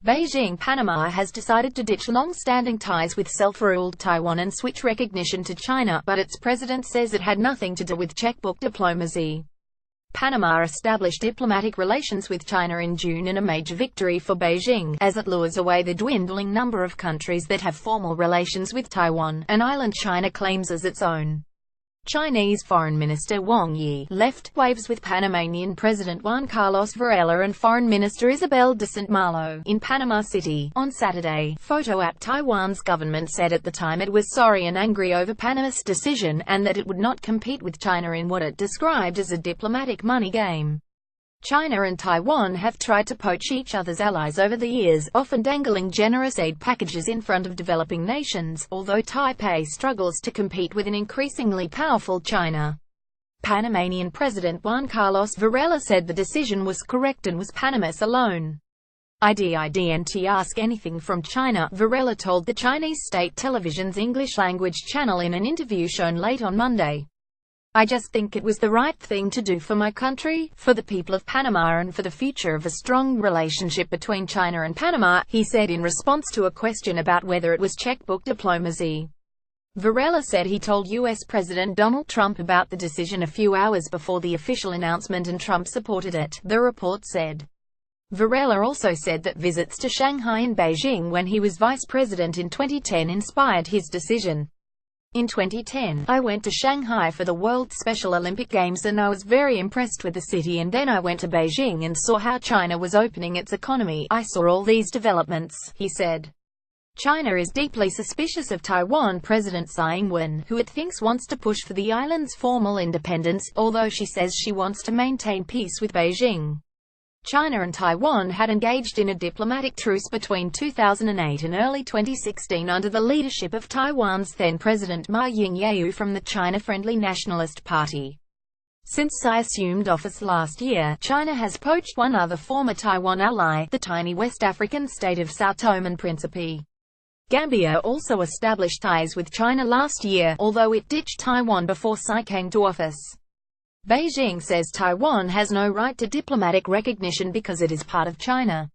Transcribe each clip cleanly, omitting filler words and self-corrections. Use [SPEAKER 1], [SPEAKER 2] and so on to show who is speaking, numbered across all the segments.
[SPEAKER 1] Beijing, Panama has decided to ditch long-standing ties with self-ruled Taiwan and switch recognition to China, but its president says it had nothing to do with checkbook diplomacy. Panama established diplomatic relations with China in June in a major victory for Beijing, as it lures away the dwindling number of countries that have formal relations with Taiwan, an island China claims as its own. Chinese Foreign Minister Wang Yi left waves with Panamanian President Juan Carlos Varela and Foreign Minister Isabel de St. Malo in Panama City on Saturday. Photo app Taiwan's government said at the time it was sorry and angry over Panama's decision, and that it would not compete with China in what it described as a diplomatic money game. China and Taiwan have tried to poach each other's allies over the years, often dangling generous aid packages in front of developing nations, although Taipei struggles to compete with an increasingly powerful China. Panamanian President Juan Carlos Varela said the decision was correct and was Panama's alone. I didn't ask anything from China, Varela told the Chinese state television's English-language channel in an interview shown late on Monday. I just think it was the right thing to do for my country, for the people of Panama and for the future of a strong relationship between China and Panama, he said in response to a question about whether it was checkbook diplomacy. Varela said he told U.S. President Donald Trump about the decision a few hours before the official announcement and Trump supported it, the report said. Varela also said that visits to Shanghai and Beijing when he was vice president in 2010 inspired his decision. In 2010, I went to Shanghai for the World Special Olympic Games and I was very impressed with the city, and then I went to Beijing and saw how China was opening its economy. I saw all these developments, he said. China is deeply suspicious of Taiwan President Tsai Ing-wen, who it thinks wants to push for the island's formal independence, although she says she wants to maintain peace with Beijing. China and Taiwan had engaged in a diplomatic truce between 2008 and early 2016 under the leadership of Taiwan's then-President Ma Ying-jeou from the China-friendly Nationalist Party. Since Tsai assumed office last year, China has poached one other former Taiwan ally, the tiny West African state of São Tomé and Príncipe. Gambia also established ties with China last year, although it ditched Taiwan before Tsai came to office. Beijing says Taiwan has no right to diplomatic recognition because it is part of China.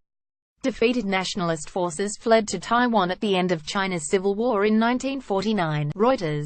[SPEAKER 1] Defeated nationalist forces fled to Taiwan at the end of China's civil war in 1949, Reuters.